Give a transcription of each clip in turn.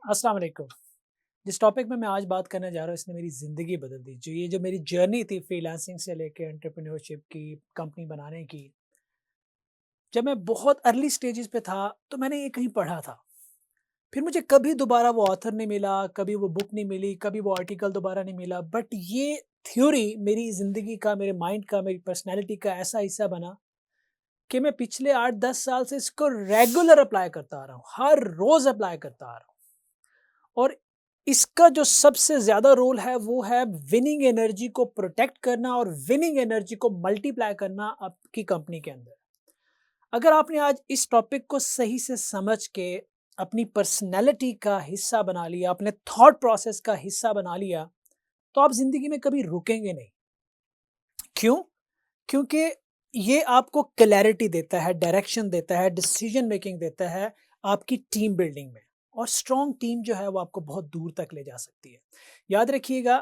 अस्सलाम वालेकुम। जिस टॉपिक में मैं आज बात करने जा रहा हूँ इसने मेरी ज़िंदगी बदल दी। जो मेरी जर्नी थी फ्रीलांसिंग से लेके एंटरप्रेन्योरशिप की, कंपनी बनाने की, जब मैं बहुत अर्ली स्टेजेस पे था तो मैंने ये कहीं पढ़ा था। फिर मुझे कभी दोबारा वो ऑथर नहीं मिला, कभी वो बुक नहीं मिली, कभी वो आर्टिकल दोबारा नहीं मिला। बट ये थ्योरी मेरी ज़िंदगी का, मेरे माइंड का, मेरी पर्सनैलिटी का ऐसा हिस्सा बना कि मैं पिछले 8-10 साल से इसको रेगुलर अप्लाई करता आ रहा हूँ। हर रोज़ अप्लाई करता आ रहा हूँ। और इसका जो सबसे ज़्यादा रोल है वो है विनिंग एनर्जी को प्रोटेक्ट करना और विनिंग एनर्जी को मल्टीप्लाई करना आपकी कंपनी के अंदर। अगर आपने आज इस टॉपिक को सही से समझ के अपनी पर्सनैलिटी का हिस्सा बना लिया, अपने थॉट प्रोसेस का हिस्सा बना लिया, तो आप ज़िंदगी में कभी रुकेंगे नहीं। क्यों? क्योंकि ये आपको क्लैरिटी देता है, डायरेक्शन देता है, डिसीजन मेकिंग देता है आपकी टीम बिल्डिंग में। और स्ट्रॉन्ग टीम जो है वो आपको बहुत दूर तक ले जा सकती है। याद रखिएगा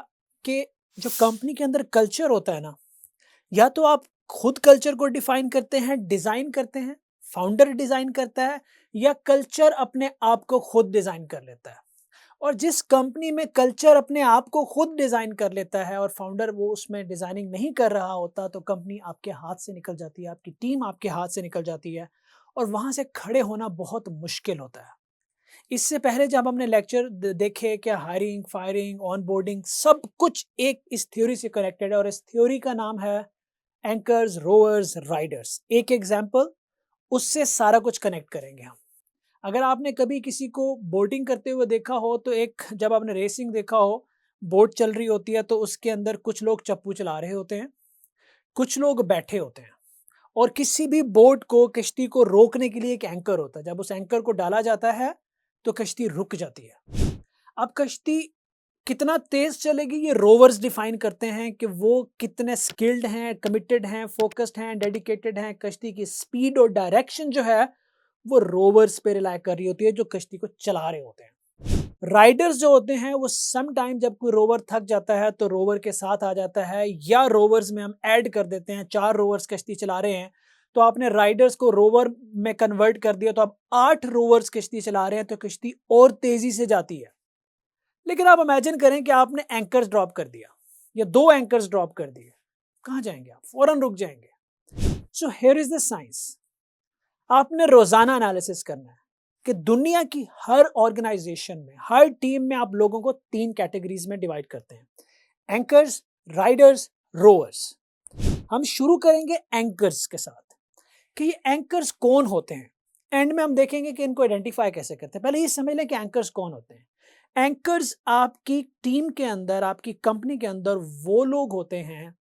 कि जो कंपनी के अंदर कल्चर होता है ना, या तो आप खुद कल्चर को डिफाइन करते हैं, डिजाइन करते हैं, फाउंडर डिजाइन करता है, या कल्चर अपने आप को खुद डिजाइन कर लेता है। और जिस कंपनी में कल्चर अपने आप को खुद डिज़ाइन कर लेता है और फाउंडर वो उसमें डिज़ाइनिंग नहीं कर रहा होता, तो कंपनी आपके हाथ से निकल जाती है, आपकी टीम आपके हाथ से निकल जाती है और वहाँ से खड़े होना बहुत मुश्किल होता है। इससे पहले जब हमने लेक्चर देखे कि हायरिंग, फायरिंग, ऑनबोर्डिंग सब कुछ एक इस थ्योरी से कनेक्टेड है और इस थ्योरी का नाम है एंकर्स, रोवर्स, राइडर्स। एक एग्जाम्पल, उससे सारा कुछ कनेक्ट करेंगे हम। अगर आपने कभी किसी को बोटिंग करते हुए देखा हो तो एक जब आपने रेसिंग देखा हो, बोट चल रही होती है तो उसके अंदर कुछ लोग चप्पू चला रहे होते हैं, कुछ लोग बैठे होते हैं और किसी भी बोट को, कश्ती को रोकने के लिए एक एंकर होता है। जब उस एंकर को डाला जाता है तो कश्ती रुक जाती है। अब कश्ती कितना तेज चलेगी ये रोवर्स डिफाइन करते हैं कि वो कितने स्किल्ड हैं, कमिटेड हैं, फोकस्ड हैं, डेडिकेटेड हैं। कश्ती की स्पीड और डायरेक्शन जो है वो रोवर्स पे रिलाय कर रही होती है जो कश्ती को चला रहे होते हैं। राइडर्स जो होते हैं वो सम टाइम जब कोई रोवर थक जाता है तो रोवर के साथ आ जाता है, या रोवर्स में हम ऐड कर देते हैं। 4 रोवर्स कश्ती चला रहे हैं तो आपने राइडर्स को रोवर में कन्वर्ट कर दिया तो अब 8 रोवर्स कश्ती चला रहे हैं तो कश्ती और तेजी से जाती है। लेकिन आप इमेजिन करें कि आपने एंकर्स ड्रॉप कर दिया या 2 एंकर्स ड्रॉप कर दिए, कहाँ जाएंगे आप? फौरन रुक जाएंगे। So here is the science. आपने रोजाना एनालिसिस करना है कि दुनिया की हर ऑर्गेनाइजेशन में, हर टीम में आप लोगों को 3 कैटेगरीज में डिवाइड करते हैं: एंकर्स, राइडर्स, रोवर्स। हम शुरू करेंगे एंकर्स के साथ कि ये एंकर्स कौन होते हैं। एंड में हम देखेंगे कि इनको आइडेंटिफाई कैसे करते हैं। पहले ये समझ लें कि एंकर्स कौन होते हैं। एंकर्स आपकी टीम के अंदर, आपकी कंपनी के अंदर वो लोग होते हैं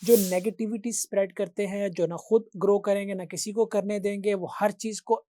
जो नेगेटिविटी स्प्रेड करते हैं, जो ना खुद ग्रो करेंगे, ना किसी को करने देंगे। वो हर चीज़ को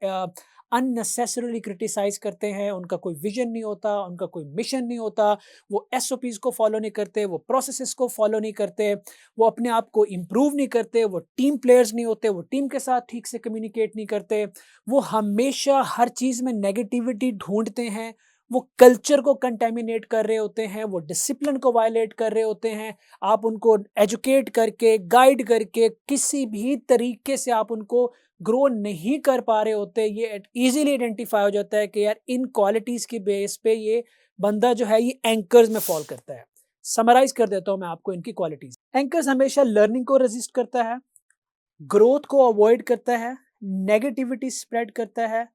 अननेसेसरीली क्रिटिसाइज़ करते हैं, उनका कोई विज़न नहीं होता, उनका कोई मिशन नहीं होता, वो एसओपीज़ को फ़ॉलो नहीं करते, वो प्रोसेसेस को फ़ॉलो नहीं करते, वो अपने आप को इम्प्रूव नहीं करते, वो टीम प्लेयर्स नहीं होते, वो टीम के साथ ठीक से कम्युनिकेट नहीं करते, वो हमेशा हर चीज़ में नेगेटिविटी ढूँढते हैं, वो कल्चर को कंटैमिनेट कर रहे होते हैं, वो डिसिप्लिन को वायलेट कर रहे होते हैं। आप उनको एजुकेट करके, गाइड करके, किसी भी तरीके से आप उनको ग्रो नहीं कर पा रहे होते। ये ईज़िली आइडेंटिफ़ाई हो जाता है कि यार इन क्वालिटीज़ की बेस पे ये बंदा जो है ये एंकर्स में फ़ॉल करता है। समराइज़ कर देता हूँ मैं आपको इनकी क्वालिटीज़। एंकर्स हमेशा लर्निंग को रेज़िस्ट करता है, ग्रोथ को अवॉइड करता है, नेगेटिविटी स्प्रेड करता है,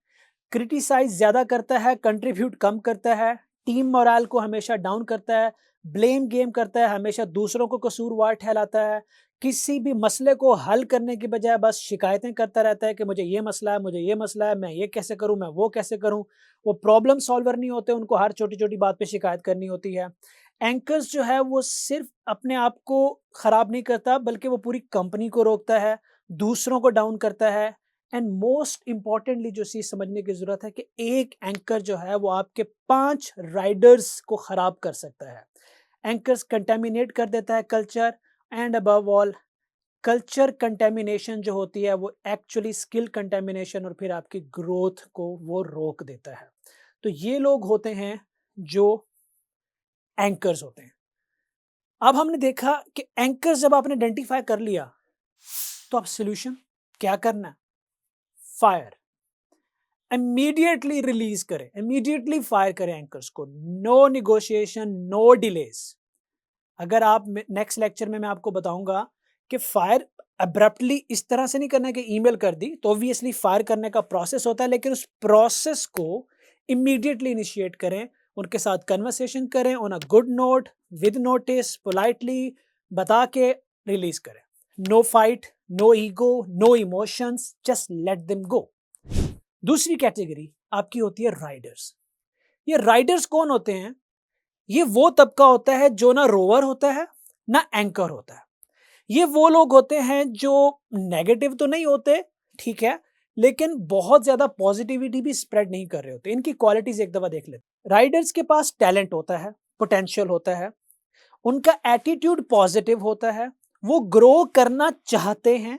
क्रिटिसाइज़ ज़्यादा करता है, कंट्रीब्यूट कम करता है, टीम मोरल को हमेशा डाउन करता है, ब्लेम गेम करता है, हमेशा दूसरों को कसूरवार ठहराता है, किसी भी मसले को हल करने की बजाय बस शिकायतें करता रहता है कि मुझे ये मसला है, मुझे ये मसला है, मैं ये कैसे करूँ, मैं वो कैसे करूँ। वो प्रॉब्लम सॉल्वर नहीं होते, उनको हर छोटी-छोटी बात पे शिकायत करनी होती है। एंकर्स जो है वो सिर्फ़ अपने आप को ख़राब नहीं करता बल्कि वो पूरी कंपनी को रोकता है, दूसरों को डाउन करता है। एंड मोस्ट इंपॉर्टेंटली जो चीज़ समझने की ज़रूरत है कि एक एंकर जो है वो आपके 5 राइडर्स को ख़राब कर सकता है। एंकर्स कंटामिनेट कर देता है culture, and above all culture contamination जो होती है वो एक्चुअली स्किल कंटामिनेशन और फिर आपकी ग्रोथ को वो रोक देता है। तो ये लोग होते हैं जो एंकर्स होते हैं। अब हमने देखा कि एंकर्स जब आपने आइडेंटिफाई कर लिया तो अब सॉल्यूशन क्या करना है? फायर। इमीडिएटली रिलीज करें, इमीडिएटली फायर करें एंकर्स को, नो निगोशिएशन, नो डिलेस। अगर आप नेक्स्ट लेक्चर में मैं आपको बताऊंगा कि फायर अब्रप्टली इस तरह से नहीं करना कि ईमेल कर दी, तो ऑब्वियसली फायर करने का प्रोसेस होता है, लेकिन उस प्रोसेस को इमीडिएटली इनिशिएट करें, उनके साथ कन्वर्सेशन करें on a good note, with notice, politely बता के रिलीज करें। No fight, no ego, no emotions, just let them go. दूसरी कैटेगरी आपकी होती है राइडर्स। ये राइडर्स कौन होते हैं? ये वो तबका होता है जो ना रोवर होता है ना एंकर होता है। ये वो लोग होते हैं जो नेगेटिव तो नहीं होते, ठीक है, लेकिन बहुत ज्यादा पॉजिटिविटी भी स्प्रेड नहीं कर रहे होते। इनकी क्वालिटीज एक दफा देख लेते। राइडर्स के पास टैलेंट होता है, पोटेंशियल होता है, उनका एटीट्यूड पॉजिटिव होता है, वो ग्रो करना चाहते हैं,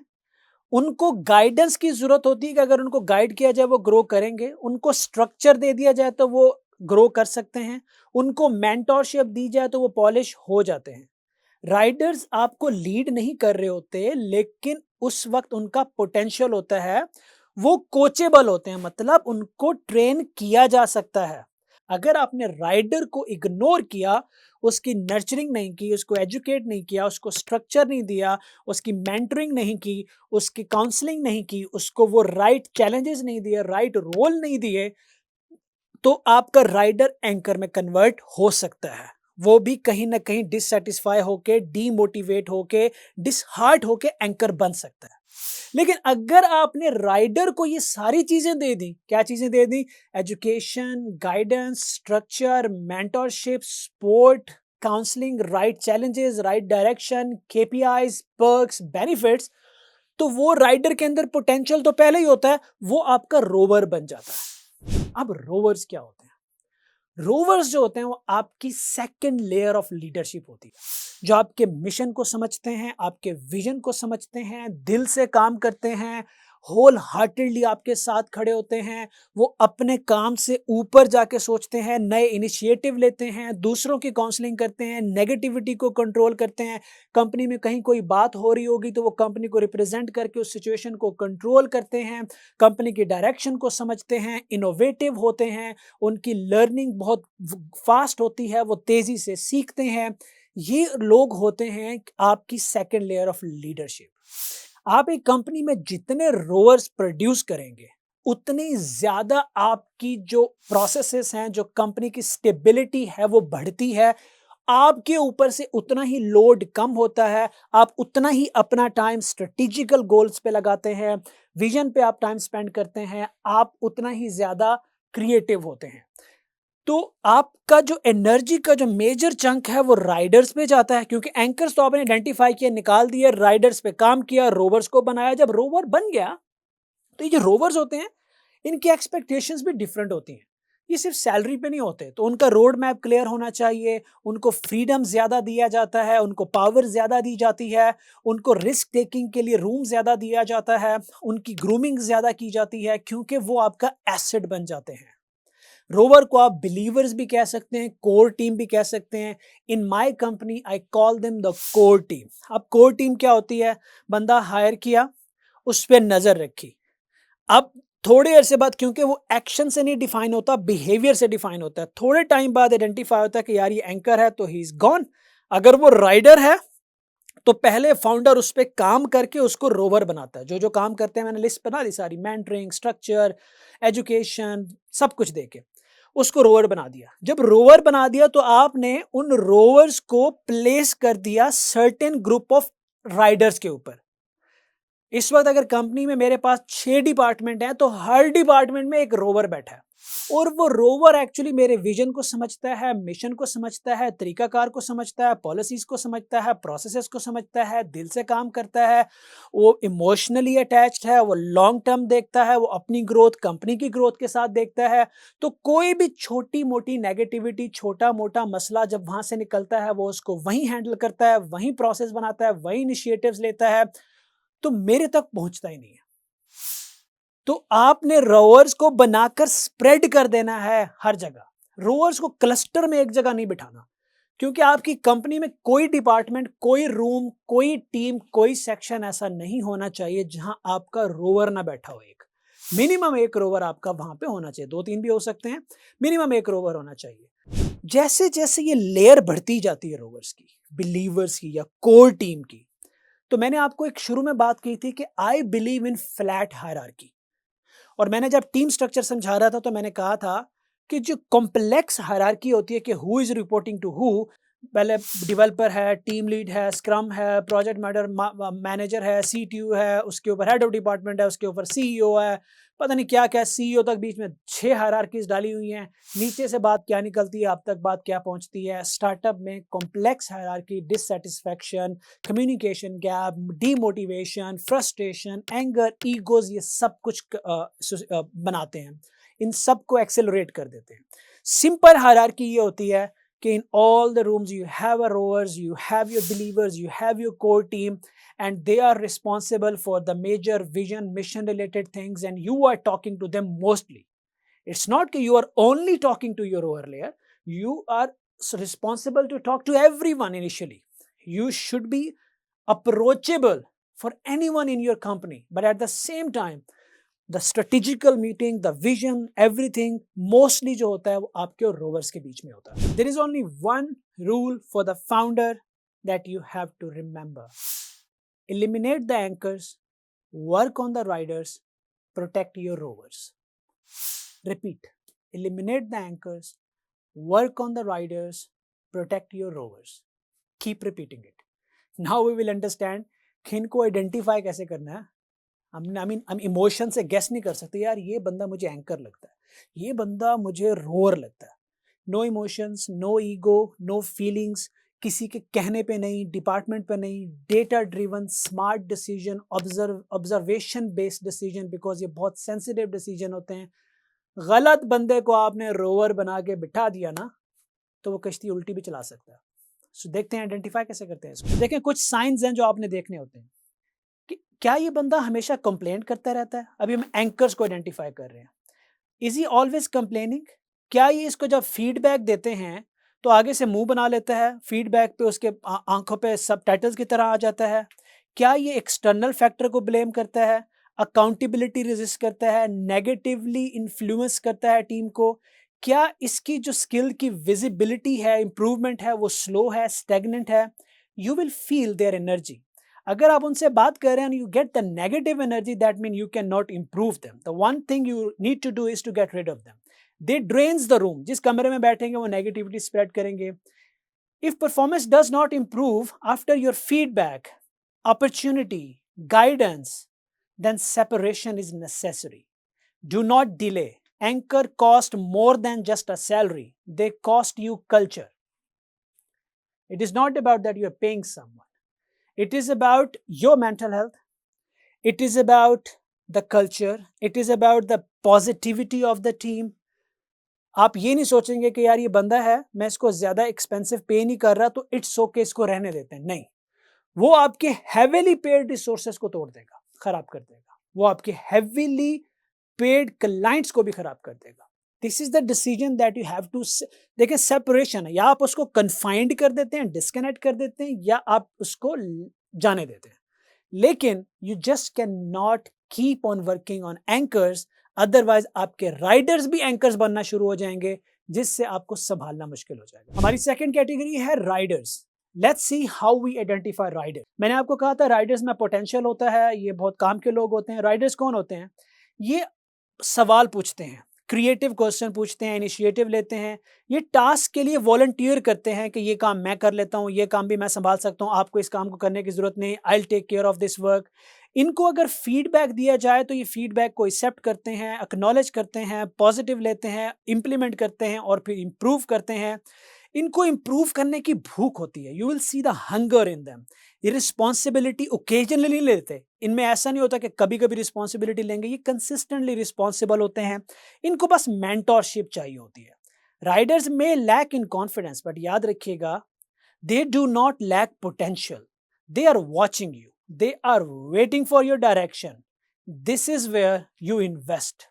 उनको गाइडेंस की जरूरत होती है कि अगर उनको गाइड किया जाए वो ग्रो करेंगे, उनको स्ट्रक्चर दे दिया जाए तो वो ग्रो कर सकते हैं, उनको मेंटोरशिप दी जाए तो वो पॉलिश हो जाते हैं। राइडर्स आपको लीड नहीं कर रहे होते, लेकिन उस वक्त उनका पोटेंशियल होता है, वो कोचेबल होते हैं, मतलब उनको ट्रेन किया जा सकता है। अगर आपने राइडर को इग्नोर किया, उसकी नर्चरिंग नहीं की, उसको एजुकेट नहीं किया, उसको स्ट्रक्चर नहीं दिया, उसकी मेंटरिंग नहीं की, उसकी काउंसलिंग नहीं की, उसको वो राइट चैलेंजेस नहीं दिए, राइट रोल नहीं दिए, तो आपका राइडर एंकर में कन्वर्ट हो सकता है। वो भी कहीं ना कहीं डिससेटिस्फाई होके, डीमोटिवेट होके, डिसहार्ट होके एंकर बन सकता है। लेकिन अगर आपने राइडर को ये सारी चीजें दे दी, क्या चीजें दे दी? Education, guidance, structure, mentorship, support, counselling, right challenges, right direction, KPIs, perks, benefits, तो वो राइडर के अंदर पोटेंशियल तो पहले ही होता है, वो आपका रोवर बन जाता है। अब रोवर्स क्या होते हैं? रोवर्स जो होते हैं वो आपकी सेकंड लेयर ऑफ लीडरशिप होती है, जो आपके मिशन को समझते हैं, आपके विजन को समझते हैं, दिल से काम करते हैं, होल हार्टेडली आपके साथ खड़े होते हैं, वो अपने काम से ऊपर जाके सोचते हैं, नए इनिशिएटिव लेते हैं, दूसरों की काउंसलिंग करते हैं, नेगेटिविटी को कंट्रोल करते हैं। कंपनी में कहीं कोई बात हो रही होगी तो वो कंपनी को रिप्रेजेंट करके उस सिचुएशन को कंट्रोल करते हैं, कंपनी की डायरेक्शन को समझते हैं, इनोवेटिव होते हैं, उनकी लर्निंग बहुत फास्ट होती है, वो तेजी से सीखते हैं। ये लोग होते हैं आपकी सेकंड लेयर ऑफ लीडरशिप। आप एक कंपनी में जितने रोवर्स प्रोड्यूस करेंगे, उतनी ज्यादा आपकी जो प्रोसेसेस हैं, जो कंपनी की स्टेबिलिटी है, वो बढ़ती है। आपके ऊपर से उतना ही लोड कम होता है, आप उतना ही अपना टाइम स्ट्रेटेजिकल गोल्स पे लगाते हैं, विजन पे आप टाइम स्पेंड करते हैं, आप उतना ही ज्यादा क्रिएटिव होते हैं। तो आपका जो एनर्जी का जो मेजर चंक है वो राइडर्स पे जाता है, क्योंकि एंकर्स तो आपने आइडेंटिफाई किया, निकाल दिए, राइडर्स पे काम किया, रोवर्स को बनाया। जब रोवर बन गया तो ये जो रोवर्स होते हैं, इनकी एक्सपेक्टेशंस भी डिफरेंट होती हैं। ये सिर्फ सैलरी पे नहीं होते, तो उनका रोड मैप क्लियर होना चाहिए, उनको फ्रीडम ज्यादा दिया जाता है, उनको पावर ज्यादा दी जाती है, उनको रिस्क टेकिंग के लिए रूम ज्यादा दिया जाता है, उनकी ग्रूमिंग ज्यादा की जाती है, क्योंकि वो आपका एसेट बन जाते हैं। रोवर को आप बिलीवर्स भी कह सकते हैं, कोर टीम भी कह सकते हैं। In my company I call them the core team. अब कोर टीम क्या होती है? बंदा हायर किया, उस पर नजर रखी, अब थोड़े अरसे बाद, क्योंकि वो एक्शन से नहीं डिफाइन होता, बिहेवियर से डिफाइन होता है, थोड़े टाइम बाद आइडेंटिफाई होता है कि यार ये एंकर है तो ही इज गॉन। अगर वो राइडर है तो पहले फाउंडर उस पर काम करके उसको रोवर बनाता है। जो जो काम करते हैं मैंने लिस्ट बना दी सारी, मेंटरिंग, स्ट्रक्चर, एजुकेशन, सब कुछ देके उसको रोवर बना दिया। जब रोवर बना दिया तो आपने उन रोवर्स को प्लेस कर दिया सर्टेन ग्रुप ऑफ राइडर्स के ऊपर। इस वक्त अगर कंपनी में मेरे पास 6 डिपार्टमेंट हैं, तो हर डिपार्टमेंट में एक रोवर बैठा है, और वो रोवर एक्चुअली मेरे विजन को समझता है, मिशन को समझता है, तरीकाकार को समझता है, पॉलिसीज को समझता है, प्रोसेसेस को समझता है, दिल से काम करता है, वो इमोशनली अटैच्ड है, वो लॉन्ग टर्म देखता है, वो अपनी ग्रोथ कंपनी की ग्रोथ के साथ देखता है। तो कोई भी छोटी मोटी नेगेटिविटी, छोटा मोटा मसला जब वहां से निकलता है, वो उसको वहीं हैंडल करता है, वहीं प्रोसेस बनाता है, वहीं इनिशिएटिव्स लेता है, तो मेरे तक पहुंचता ही नहीं है। तो आपने रोवर्स को बनाकर स्प्रेड कर देना है हर जगह। रोवर्स को क्लस्टर में एक जगह नहीं बिठाना, क्योंकि आपकी कंपनी में कोई डिपार्टमेंट, कोई रूम, कोई टीम, कोई सेक्शन ऐसा नहीं होना चाहिए जहां आपका रोवर ना बैठा हो। एक मिनिमम 1 रोवर आपका वहाँ पे होना चाहिए, 2-3 भी हो सकते हैं, मिनिमम 1 रोवर होना चाहिए। जैसे-जैसे ये लेयर बढ़ती जाती है रोवर्स की, बिलीवर्स की या कोर टीम की, तो मैंने आपको एक शुरू में बात की थी कि I believe in flat hierarchy. और मैंने जब टीम स्ट्रक्चर समझा रहा था तो मैंने कहा था कि जो कॉम्प्लेक्स हायरार्की होती है कि who is reporting to who, पहले डेवलपर है, टीम लीड है, स्क्रम है, प्रोजेक्ट मैनेजर है, सीटीयू है, उसके ऊपर हेड ऑफ डिपार्टमेंट है, उसके ऊपर सीईओ है, पता नहीं क्या क्या, सीईओ तक बीच में 6 हायरार्कीज डाली हुई हैं। नीचे से बात क्या निकलती है, आप तक बात क्या पहुंचती है। स्टार्टअप में complex hierarchy, dissatisfaction, communication gap, demotivation, frustration, anger, egos, ये सब कुछ बनाते हैं। इन सब को एक्सेलरेट कर देते हैं। सिंपल हायरार्की ये होती है कि in all the rooms you have a rowers, you have your believers, you have your core team, and they are responsible for the major vision, mission related things, and you are talking to them mostly. It's not that you are only talking to your rower layer, you are responsible to talk to everyone initially. You should be approachable for anyone in your company, but at the same time, the strategical meeting, the vision, everything mostly जो होता है वो आपके और rovers के बीच में होता है। There is only one rule for the founder that you have to remember: eliminate the anchors, work on the riders, protect your rovers. Repeat: eliminate the anchors, work on the riders, protect your rowers. Keep repeating it. Now we will understand कि इनको identify कैसे करना है। हम emotion से guess नहीं कर सकते, यार ये बंदा मुझे एंकर लगता है, ये बंदा मुझे रोअर लगता है। No emotions, no ego, no feelings, किसी के कहने पे नहीं, डिपार्टमेंट पे नहीं, data driven smart decision, observation based decision, because ये बहुत सेंसिटिव डिसीजन होते हैं। गलत बंदे को आपने रोवर बना के बिठा दिया ना, तो वो कश्ती उल्टी भी चला सकता है। सो देखते हैं आइडेंटिफाई कैसे करते हैं इसको। देखें, कुछ साइंस हैं जो आपने देखने होते हैं कि क्या ये बंदा हमेशा कंप्लेंट करता रहता है। अभी हम एंकर्स को आइडेंटिफाई कर रहे हैं। Is he always complaining? क्या ये इसको जब फीडबैक देते हैं तो आगे से मुंह बना लेता है, फीडबैक पे उसके आंखों पे सबटाइटल्स की तरह आ जाता है? क्या ये एक्सटर्नल फैक्टर को ब्लेम करता है, अकाउंटेबिलिटी रेजिस्ट करता है, नेगेटिवली इन्फ्लुएंस करता है टीम को? क्या इसकी जो स्किल की विजिबिलिटी है, इंप्रूवमेंट है, वो स्लो है, स्टेगनेंट है? You will feel their energy. अगर आप उनसे बात कर रहे हैं, you get the negative energy, that mean you can not improve them. The one thing you need to do is to get rid of them. They drains the room. जिस कमरे में बैठेंगे वो नेगेटिविटी स्प्रेड करेंगे। If performance does not improve after your feedback, opportunity, guidance, then separation is necessary. Do not delay. Anchor cost more than just a salary. They cost you culture. It is not about that you are paying someone. It is about your mental health. It is about the culture. It is about the positivity of the team. आप ये नहीं सोचेंगे कि यार ये बंदा है, मैं इसको ज़्यादा एक्सपेंसिव पे नहीं कर रहा तो इट्स ओके, इसको रहने देते हैं। नहीं, वो आपके हेवीली पेड रिसोर्सेज को तोड़ देगा, खराब कर देगा। वो आपके हेवीली पेड क्लाइंट्स को भी खराब कर देगा। This is the decision that you have to. देखिए, सेपरेशन है, या आप उसको कन्फाइंड कर देते हैं, डिस्कनेक्ट कर देते हैं, या आप उसको जाने देते हैं। लेकिन you just can not keep on working on anchors, otherwise आपके राइडर्स भी एंकर्स बनना शुरू हो जाएंगे, जिससे आपको संभालना मुश्किल हो जाएगा। हमारी सेकंड कैटेगरी है riders. Let's see how we identify rider. मैंने आपको कहा था राइडर्स में पोटेंशियल होता है, ये बहुत काम के लोग होते हैं। राइडर्स कौन होते हैं? ये सवाल पूछते हैं, क्रिएटिव क्वेश्चन पूछते हैं, इनिशिएटिव लेते हैं, ये टास्क के लिए वॉलंटियर करते हैं कि ये काम मैं कर लेता हूँ, ये काम भी मैं संभाल सकता हूँ, आपको इस काम को करने की जरूरत नहीं, I will take care of this work. इनको अगर फीडबैक दिया जाए तो ये फीडबैक को एक्सेप्ट करते हैं, एक्नॉलेज करते हैं, पॉजिटिव लेते हैं, इंप्लीमेंट करते हैं और फिर इंप्रूव करते हैं। इनको इंप्रूव करने की भूख होती है। You will see the hunger in them. ये रिस्पॉन्सिबिलिटी ओकेजनली नहीं लेते। इनमें ऐसा नहीं होता कि कभी कभी रिस्पॉन्सिबिलिटी लेंगे, ये कंसिस्टेंटली रिस्पॉन्सिबल होते हैं। इनको बस मेंटोरशिप चाहिए होती है। राइडर्स में लैक इन कॉन्फिडेंस, बट याद रखिएगा, they do not lack potential. They are watching you, they are waiting for your direction. This is where you invest.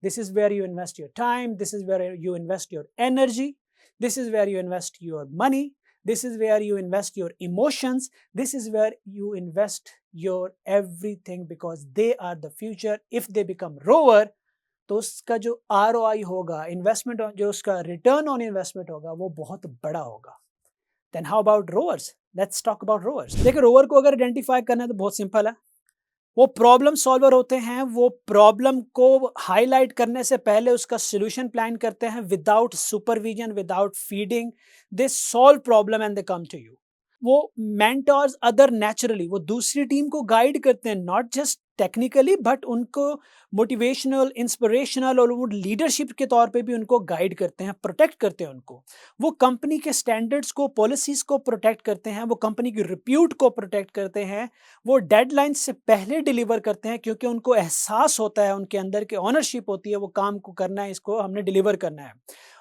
This is where you invest your time, this is where you invest your energy, this is where you invest your money, This is where you invest your emotions. This is where you invest your everything because they are the future. If they become rover, तो उसका जो ROI होगा, investment जो उसका return on investment होगा वो बहुत बड़ा होगा. Then how about rovers? Let's talk about rovers. देखिए, रोवर को अगर आइडेंटिफाई करना है तो बहुत सिंपल है. वो प्रॉब्लम सॉल्वर होते हैं. वो प्रॉब्लम को हाईलाइट करने से पहले उसका सोल्यूशन प्लान करते हैं without supervision, without feeding. They solve problem and they come to you. वो मेंटर्स अदर नेचुरली, वो दूसरी टीम को गाइड करते हैं, नॉट जस्ट टेक्निकली बट उनको मोटिवेशनल, इंस्पिरेशनल और वो लीडरशिप के तौर पे भी उनको गाइड करते हैं, प्रोटेक्ट करते हैं उनको. वो कंपनी के स्टैंडर्ड्स को, पॉलिसीज को प्रोटेक्ट करते हैं, वो कंपनी की रिप्यूट को प्रोटेक्ट करते हैं. वो डेडलाइन से पहले डिलीवर करते हैं क्योंकि उनको एहसास होता है, उनके अंदर की ऑनरशिप होती है, वो काम को करना है, इसको हमने डिलीवर करना है.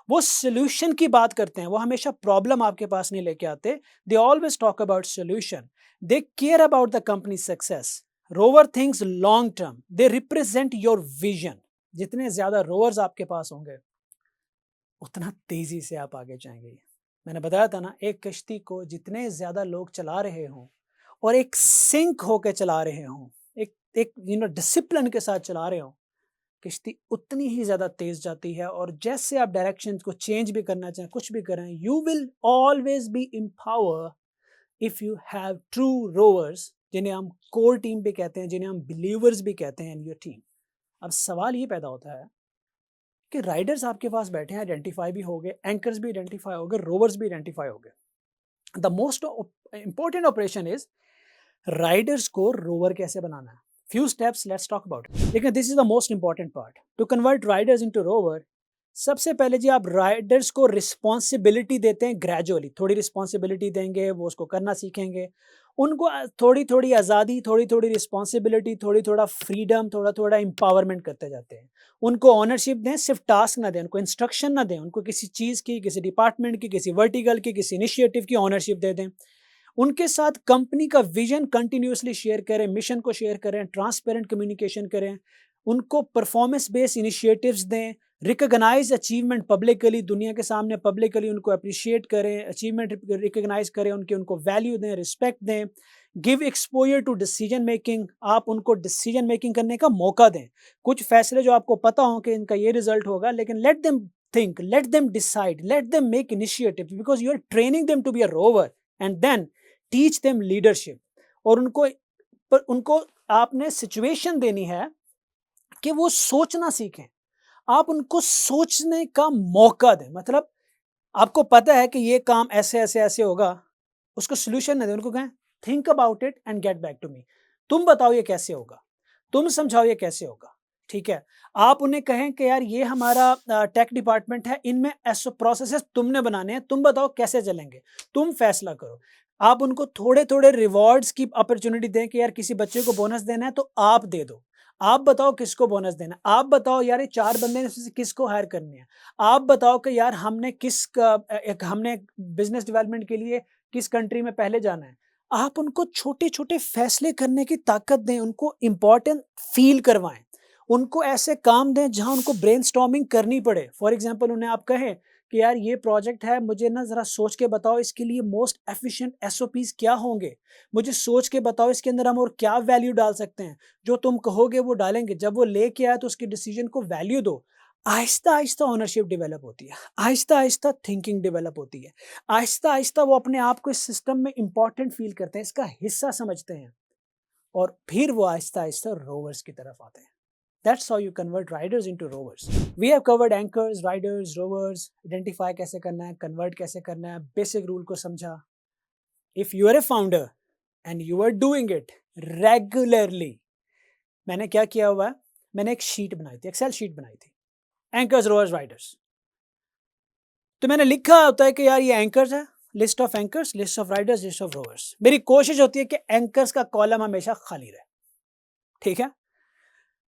वो सोल्यूशन की बात करते हैं. वो हमेशा प्रॉब्लम आपके पास नहीं लेके आते. They always talk about solution. They care about the company success. Rover things long term. They represent your vision. जितने ज्यादा रोवर्स आपके पास होंगे उतना तेजी से आप आगे जाएंगे. मैंने बताया था ना, एक कश्ती को जितने ज्यादा लोग चला रहे हों और एक सिंक होकर चला रहे हों, एक डिसिप्लिन के साथ चला रहे हों, किश्ती उतनी ही ज़्यादा तेज़ जाती है. और जैसे आप डायरेक्शन को चेंज भी करना चाहें, कुछ भी करें, you will always be empower if you have true rovers, जिन्हें हम कोर टीम भी कहते हैं, जिन्हें हम बिलीवर्स भी कहते हैं इन योर टीम. अब सवाल ये पैदा होता है कि राइडर्स आपके पास बैठे हैं, आइडेंटिफाई भी हो गए, एंकर्स भी आइडेंटिफाई हो गए, रोवर्स भी आइडेंटिफाई हो गए. The most important operation is Riders को रोवर कैसे बनाना है. Few steps, let's talk about it. लेकिन this is the most important part. To convert riders into rover, सबसे पहले जी आप राइडर्स को रिस्पॉन्सिबिलिटी देते हैं ग्रेजुअली. थोड़ी रिस्पॉन्सिबिलिटी देंगे, वो उसको करना सीखेंगे. उनको थोड़ी थोड़ी आज़ादी, थोड़ी थोड़ी रिस्पॉन्सिबिलिटी, थोड़ी थोड़ा फ्रीडम, थोड़ा थोड़ा एम्पावरमेंट करते जाते हैं. उनको ऑनरशिप दें, सिर्फ टास्क ना दें, उनको इंस्ट्रक्शन ना दें, उनको किसी चीज़ की, किसी डिपार्टमेंट की, किसी वर्टिकल की, किसी इनिशिएटिव की ऑनरशिप दे दें. उनके साथ कंपनी का विजन कंटिन्यूसली शेयर करें, मिशन को शेयर करें, ट्रांसपेरेंट कम्युनिकेशन करें. उनको परफॉर्मेंस बेस्ड इनिशिएटिव्स दें. रिकॉग्नाइज अचीवमेंट पब्लिकली, दुनिया के सामने पब्लिकली उनको अप्रिशिएट करें, अचीवमेंट रिकॉग्नाइज करें, उनको वैल्यू दें, रिस्पेक्ट दें. Give exposure to decision making. आप उनको डिसीजन मेकिंग करने का मौका दें. कुछ फैसले जो आपको पता हो कि इनका ये रिजल्ट होगा, लेकिन let them think, let them decide, let them make initiatives, because you are training them to be a rover. And then teach them leadership. और उनको आपने सिचुएशन देनी है कि वो सोचना सीखें. आप उनको सोचने का मौका दें. मतलब आपको पता है कि ये काम ऐसे ऐसे ऐसे होगा, उसको सोल्यूशन ना दें, उनको कहें think about it and get back to me. तुम बताओ ये कैसे होगा, तुम समझाओ ये कैसे होगा. ठीक है, आप उन्हें कहें कि यार ये हमारा टेक डिपार्टमेंट है, इनमें ऐसे प्रोसेसेस तुमने बनाने हैं, तुम बताओ कैसे चलेंगे, तुम फैसला करो. आप उनको थोड़े थोड़े रिवॉर्ड्स की अपॉर्चुनिटी दें कि यार किसी बच्चे को बोनस देना है तो आप दे दो. आप बताओ किसको बोनस देना है. आप बताओ यार ये 4 बंदे से किसको हायर करने हैं. आप बताओ कि यार हमने हमने बिजनेस डेवलपमेंट के लिए किस कंट्री में पहले जाना है. आप उनको छोटे छोटे फैसले करने की ताकत दें. उनको इम्पोर्टेंट फील करवाएं. उनको ऐसे काम दें जहां उनको ब्रेनस्टॉर्मिंग करनी पड़े. फॉर एग्जांपल उन्हें आप कहें कि यार ये प्रोजेक्ट है, मुझे ना ज़रा सोच के बताओ इसके लिए मोस्ट एफिशिएंट एसओपीज़ क्या होंगे. मुझे सोच के बताओ इसके अंदर हम और क्या वैल्यू डाल सकते हैं. जो तुम कहोगे वो डालेंगे. जब वो लेके आए तो उसके डिसीजन को वैल्यू दो. आहिस्ता आहिस्ता ओनरशिप डेवलप होती है, आहिस्ता आहिस्ता थिंकिंग डेवलप होती है, आहिस्ता आहिस्ता वो अपने आप को इस सिस्टम में इंपॉर्टेंट फील करते हैं, इसका हिस्सा समझते हैं. और फिर वो आहिस्ता आहिस्ता रोवर्स की तरफ आते हैं. That's how you convert riders into rovers. We have covered anchors, riders, rovers, identify कैसे करना है, convert कैसे करना है, basic rule को समझा. If you are a founder and you are doing it regularly, मैंने क्या किया हुआ है, मैंने एक शीट बनाई थी, एक्सेल शीट बनाई थी, एंकर्स, रोवर्स, राइडर्स. तो मैंने लिखा होता है कि यार ये एंकर्स है, list of anchors, list of riders, list of rovers. मेरी कोशिश होती है कि एंकर्स का कॉलम हमेशा खाली रहे. ठीक है.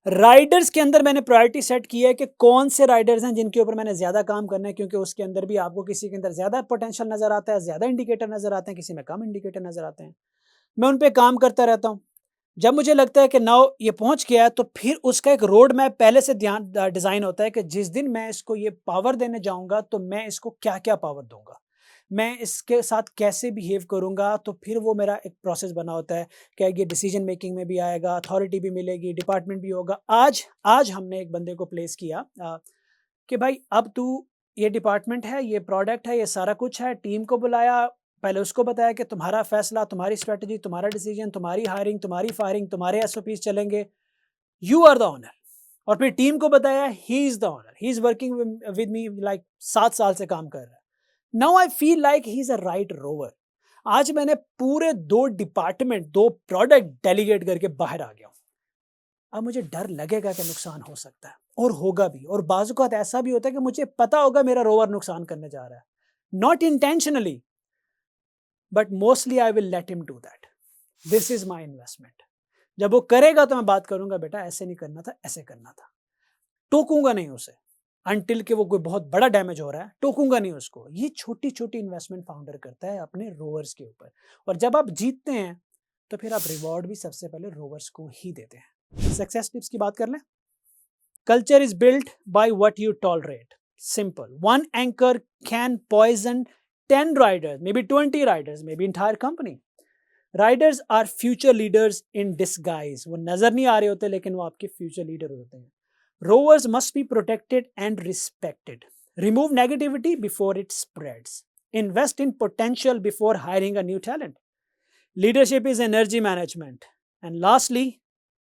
राइडर्स के अंदर मैंने प्रायोरिटी सेट की है कि कौन से राइडर्स हैं जिनके ऊपर मैंने ज़्यादा काम करना है, क्योंकि उसके अंदर भी आपको किसी के अंदर ज़्यादा पोटेंशियल नज़र आता है, ज़्यादा इंडिकेटर नज़र आते हैं, किसी में कम इंडिकेटर नज़र आते हैं. मैं उन पे काम करता रहता हूँ. जब मुझे लगता है कि नाउ ये पहुँच गया है, तो फिर उसका एक रोड मैप पहले से डिज़ाइन होता है कि जिस दिन मैं इसको ये पावर देने जाऊँगा तो मैं इसको क्या क्या पावर दूंगा. मैं इसके साथ कैसे बिहेव करूँगा, तो फिर वो मेरा एक प्रोसेस बना होता है। क्या ये डिसीजन मेकिंग में भी आएगा, अथॉरिटी भी मिलेगी, डिपार्टमेंट भी होगा। आज आज हमने एक बंदे को प्लेस किया कि भाई अब तू, ये डिपार्टमेंट है, ये प्रोडक्ट है, ये सारा कुछ है, टीम को बुलाया, पहले उसको बताया कि तुम्हारा फैसला, तुम्हारी स्ट्रैटेजी, तुम्हारा डिसीजन, तुम्हारी हायरिंग, तुम्हारी फायरिंग, तुम्हारे एसओपीज चलेंगे, यू आर द ओनर। और फिर टीम को बताया he is the owner, he is working with me like 7 साल से काम कर रहा है। Now I feel like he is a right rover. आज मैंने पूरे 2 डिपार्टमेंट, 2 प्रोडक्ट डेलीगेट करके बाहर आ गया हूं। अब मुझे डर लगेगा कि नुकसान हो सकता है, और होगा भी, और बाज़-औक़ात ऐसा भी होता है कि मुझे पता होगा मेरा रोवर नुकसान करने जा रहा है, not intentionally, but mostly I will let him do that. This is my investment. जब वो करेगा तो मैं बात करूंगा, बेटा ऐसे नहीं करना था, ऐसे करना था। टोकूंगा नहीं उसे अनटिल कि वो कोई बहुत बड़ा डैमेज हो रहा है, टोकूंगा नहीं उसको। ये छोटी छोटी इन्वेस्टमेंट फाउंडर करता है अपने रोवर्स के ऊपर। और जब आप जीतते हैं तो फिर आप रिवॉर्ड भी सबसे पहले रोवर्स को ही देते हैं। सक्सेस टिप्स की बात कर लें। Culture is built by what you tolerate. Simple. One anchor can poison 10 riders, maybe 20 riders, maybe entire company. Riders are future leaders in disguise. वो नजर नहीं आ रहे होते, लेकिन वो आपके फ्यूचर लीडर होते हैं। Rovers must be protected and respected. Remove negativity before it spreads. Invest in potential before hiring a new talent. Leadership is energy management. And lastly,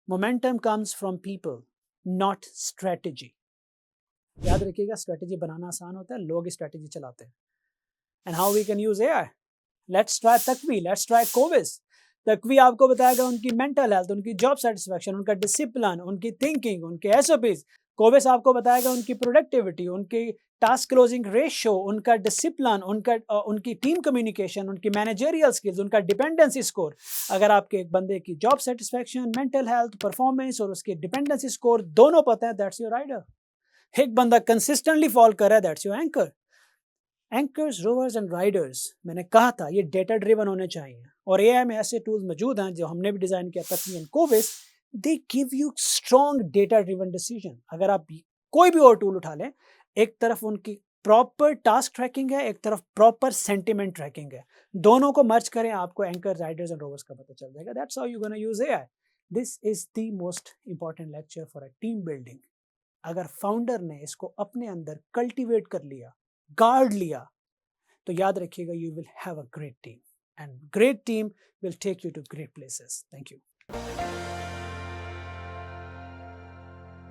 momentum comes from people, not strategy. याद रखिएगा, strategy बनाना आसान होता है, लोग strategy चलाते हैं। And how we can use AI. Let's try तकवी, let's try कोविस। तकवी आपको बताएगा उनकी मेंटल हेल्थ, उनकी जॉब सेटिस्फैक्शन, उनका डिसिप्लिन, उनकी थिंकिंग, उनके एसओपीज। कोविस आपको बताएगा उनकी प्रोडक्टिविटी, उनकी टास्क क्लोजिंग रेशियो, उनका डिसिप्लिन, उनकी टीम कम्युनिकेशन, उनकी मैनेजरियल स्किल्स, उनका डिपेंडेंसी स्कोर। अगर आपके एक बंदे की job satisfaction, mental health, performance और उसके डिपेंडेंसी स्कोर दोनों पता है, दैट्स योर राइडर। एक बंदा कंसिस्टेंटली फॉल कर रहा है, that's your anchor. Anchors, rovers and riders, मैंने कहा था ये डेटा ड्रिवन होने चाहिए। और एआई में ऐसे टूल्स मौजूद हैं जो हमने भी डिजाइन किया, तकवी एंड कोविस। They give you strong data driven decision. अगर आप कोई भी और टूल उठा लें, एक तरफ उनकी प्रॉपर टास्क ट्रैकिंग है, एक तरफ प्रॉपर सेंटिमेंट ट्रैकिंग है। दोनों को मर्ज करें, आपको एंकर, राइडर्स एंड रोवर्स का पता चल जाएगा। That's how you gonna use AI. This is the most important lecture for a team building. अगर फाउंडर ने इसको अपने अंदर कल्टीवेट कर लिया, गार्ड लिया, तो याद रखिएगा, you will have a great team, and great team will take you to great places. Thank you.